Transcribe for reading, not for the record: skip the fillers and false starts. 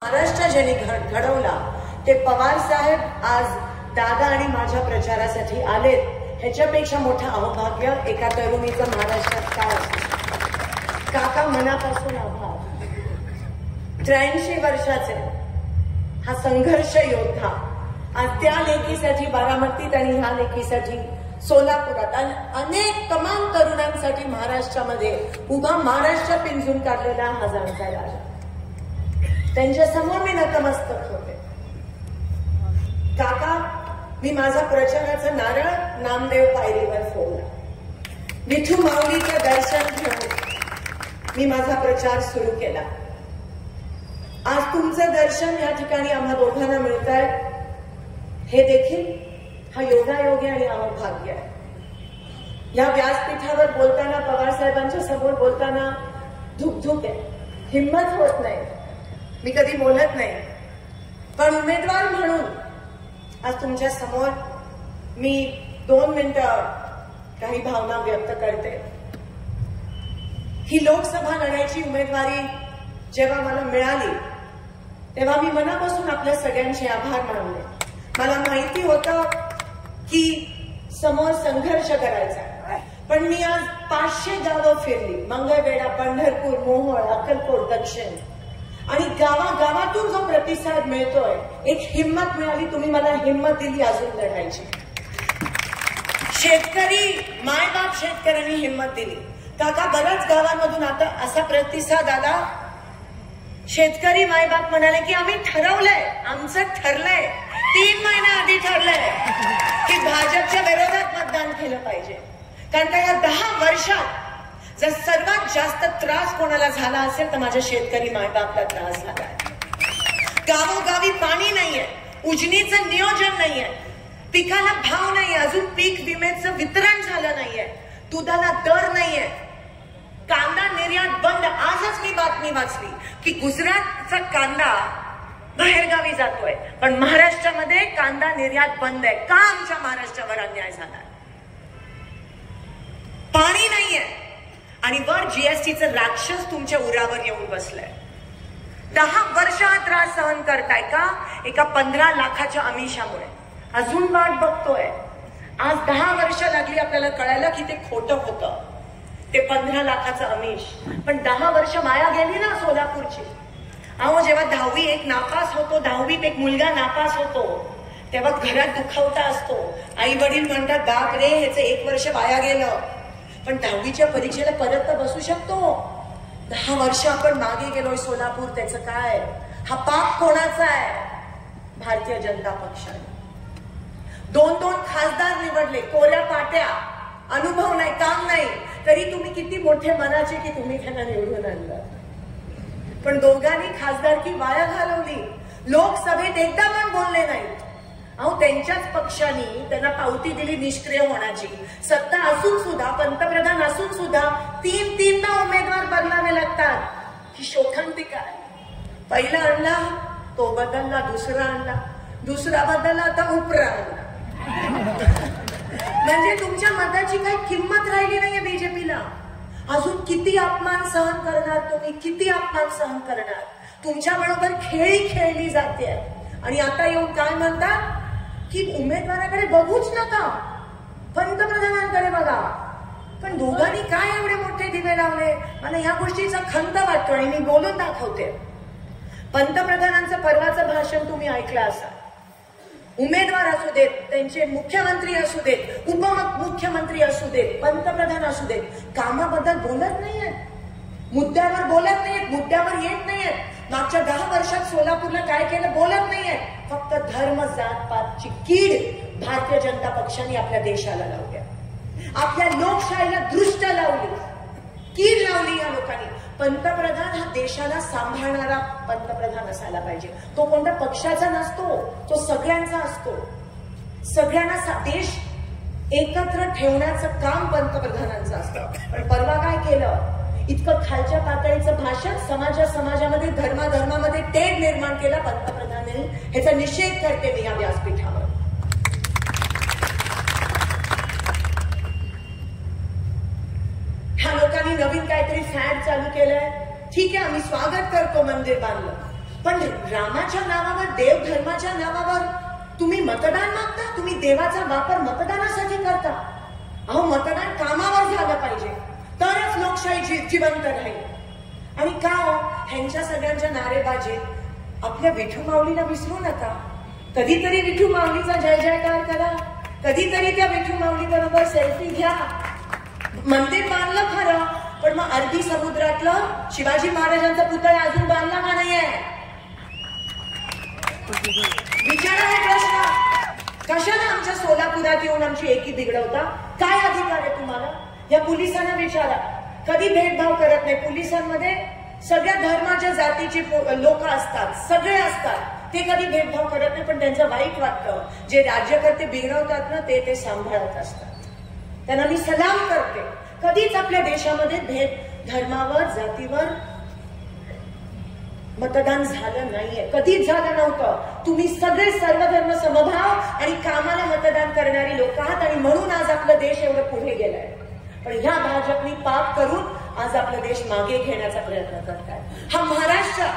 महाराष्ट्र ज्यांनी घडवला ते पवार साहेब आज दादा आणि माझ्या प्रचारासाठी आलेत. ह्याच्यापेक्षा मोठं अवभाग्य एका तरुणीचं महाराष्ट्रात काय असतं. काका मनापासून आभार. 83 वर्षाचे हा संघर्ष योद्धा आज त्या लेकीसाठी बारामतीत आणि ह्या लेकीसाठी सोलापुरात अनेक कमाल तरुणांसाठी महाराष्ट्रामध्ये उभा महाराष्ट्र पिंजून काढलेला हा जाणकार राजा. त्यांच्या समोर मी नतमस्तक होते. काका, मी माझा प्रचाराचा नारळ नामदेव पायरीवर फोडला. विठू माऊलीचं दर्शन घेऊन मी माझा प्रचार सुरू केला. आज तुमचं दर्शन या ठिकाणी आम्हा दोघांना मिळत आहे. हे देखील हा योगायोग आणि अवभाग्य आहे. या व्यासपीठावर बोलताना पवार साहेबांच्या समोर बोलताना धुकधुक आहे, हिंमत होत नाही, मी कधी बोलत नाही. पण उमेदवार म्हणून आज तुमच्या समोर मी 2 मिनिटं काही भावना व्यक्त करते. ही लोकसभा लढायची उमेदवारी जेव्हा मला मिळाली तेव्हा मी मनापासून आपल्या सगळ्यांचे आभार मानले. मला माहिती होतं की समोर संघर्ष करायचा, पण मी आज 500 गावं फिरली. मंगळवेढा, पंढरपूर, मोहोळ, अक्कलकोट, दक्षिण आणि गावागावातून जो प्रतिसाद मिळतोय, एक हिंमत मिळाली. तुम्ही मला हिंमत दिली अजून लढायची. शेतकरी मायबाप शेतकऱ्यांनी हिंमत दिली. काका, बऱ्याच गावांमधून आता असा प्रतिसाद आला. शेतकरी मायबाप म्हणाले की आम्ही ठरवलंय, आमचं ठरलंय, 3 महिन्याआधी ठरलंय की भाजपच्या विरोधात मतदान केलं पाहिजे. कारण का या 10 वर्षात जर सर्वात जास्त त्रास कोणाला झाला असेल तर माझ्या शेतकरी मायबापला त्रास झाला. गावोगावी पाणी नाहीये, उजनीचं नियोजन नाहीये, पिकाला भाव नाहीये, अजून पीक विम्याचं वितरण झालं नाहीये, दुधाला दर नाहीये, कांदा निर्यात बंद. आजच मी बातमी वाचली की गुजरातचा कांदा बाहेरगावी जातोय, पण महाराष्ट्रामध्ये कांदा निर्यात बंद आहे. का आमच्या महाराष्ट्रावर अन्याय झाला? पाणी नाहीये आणि वर जीएसटीचं राक्षस तुमच्या उरावर येऊन बसलंय. 10 वर्ष हा त्रास सहन करताय का? एका 15 लाखाच्या आमिषामुळे. अजून वाट बघतोय. आज 10 वर्ष लागली आपल्याला कळायला की ते खोटं होतं, ते 15 लाखाचं आमिष. पण 10 वर्ष माया गेली ना सोलापूरची. अहो, जेव्हा 10वी एक नापास होतो, 10वीत एक मुलगा नापास होतो, तेव्हा घरात दुखावता असतो. आई वडील म्हणतात, बाप रे, ह्याचं 1 वर्ष वाया गेलं. पण 10वीच्या परीक्षेला परत तर बसू शकतो. 10 वर्ष आपण मागे गेलोय सोलापूर. त्याचं काय? हा पाप कोणाचा आहे? भारतीय जनता पक्षाने 2 खासदार निवडले, कोऱ्या पाट्या, अनुभव नाही, काम नाही, तरी तुम्ही किती मोठे मनाचे की तुम्ही त्यांना निवडून आणलं. पण दोघांनी खासदारकी वाया घालवली. लोकसभेत एकदा पण बोलले नाहीत. अहो, त्यांच्याच पक्षाने त्यांना पावती दिली निष्क्रिय होण्याची. सत्ता असून सुद्धा, पंतप्रधान असून सुद्धा 3-3दा उमेदवार बदलावे लागतात. ही शोकांतिका आहे. पहिला आणला, तो बदलला, दुसरा आणला, दुसरा बदलला, आता उपरा आणला. म्हणजे तुमच्या मताची काही किंमत राहिली नाहीये बीजेपीला. अजून किती अपमान सहन करणार तुम्ही? किती अपमान सहन करणार? तुमच्या बरोबर खेळी खेळली जाते. आणि आता येऊन काय म्हणतात की उमेदवाराकडे बघूच नका, पंतप्रधानांकडे बघा. पण दोघांनी काय एवढे मोठे दिवे लावले? मला या गोष्टीचा खंत वाटतो आणि मी बोलून दाखवते. पंतप्रधानांचं परवाचं भाषण तुम्ही ऐकलं असाल. उमेदवार असू देत, त्यांचे मुख्यमंत्री असू देत, उपमुख्यमंत्री असू देत, पंतप्रधान असू देत, कामाबद्दल बोलत नाहीयेत, मुद्द्यावर बोलत नाहीयेत, मुद्द्यावर येत नाहीयेत. मागच्या 10 वर्षात सोलापूरला काय केलं बोलत नाहीयेत. फक्त धर्म, जात पातची कीड भारतीय जनता पक्षाने आपल्या देशाला लावली, आपल्या लोकशाहीला दृष्ट लावली, कीड लावली या लोकांनी. पंतप्रधान हा देशाला सांभाळणारा पंतप्रधान असायला पाहिजे. तो कोणत्या पक्षाचा नसतो, तो सगळ्यांचा असतो. सगळ्यांना देश एकत्र ठेवण्याचं काम पंतप्रधानांचं असतं. पण परवा काय केलं? इतकं खालच्या पातळीचं भाषण, समाजामध्ये, धर्मामध्ये तेढ निर्माण केला पंतप्रधानांनी. ह्याचा निषेध करते मी या व्यासपीठावर. ह्या लोकांनी नवीन काहीतरी फॅड चालू केलंय. ठीक आहे, आम्ही स्वागत करतो, मंदिर बांधलं, पण रामाच्या नावावर, देव धर्माच्या नावावर तुम्ही मतदान मागता? तुम्ही देवाचा वापर मतदानासाठी करता? अहो, मतदान कामावर झालं पाहिजे, तरच लोकशाही जिवंत राहील. आणि का हो, ह्यांच्या सगळ्यांच्या नारेबाजीत आपल्या विठू माऊलीला विसरू नका. कधीतरी विठू माऊलीचा जय जयकार करा, कधीतरी त्या विठू माऊली बरोबर सेल्फी घ्या. मंदिर बांधलं खरं, पण मग अरबी समुद्रातलं शिवाजी महाराजांचा पुतळा अजून बांधला का नाहीये? विचारा हे प्रश्न. कशाला आमच्या सोलापुरात येऊन आमची एकी बिघडवता? काय अधिकार आहे तुम्हाला? या पोलिसांना विचारा. कधी भेदभाव करत नाही. पोलिसांमध्ये सगळ्या धर्माच्या जातीचे लोक असतात, सगळे असतात. ते कधी भेदभाव करत नाही. पण त्यांचं वाईट वाटतं, जे राज्यकर्ते बिघडवतात ना, ते सांभाळत असतात. त्यांना मी सलाम करते. कधीच आपल्या देशामध्ये भेद धर्मावर, जातीवर मतदान झालं नाहीये, कधीच झालं नव्हतं. तुम्ही सगळे सर्वधर्म समभाव आणि कामाला मतदान करणारी लोक आहात, आणि म्हणून आज आपला देश एवढं पुढे गेलाय. पण ह्या भाजपनी पाप करून आज आपला देश मागे घेण्याचा प्रयत्न करताय. हा महाराष्ट्र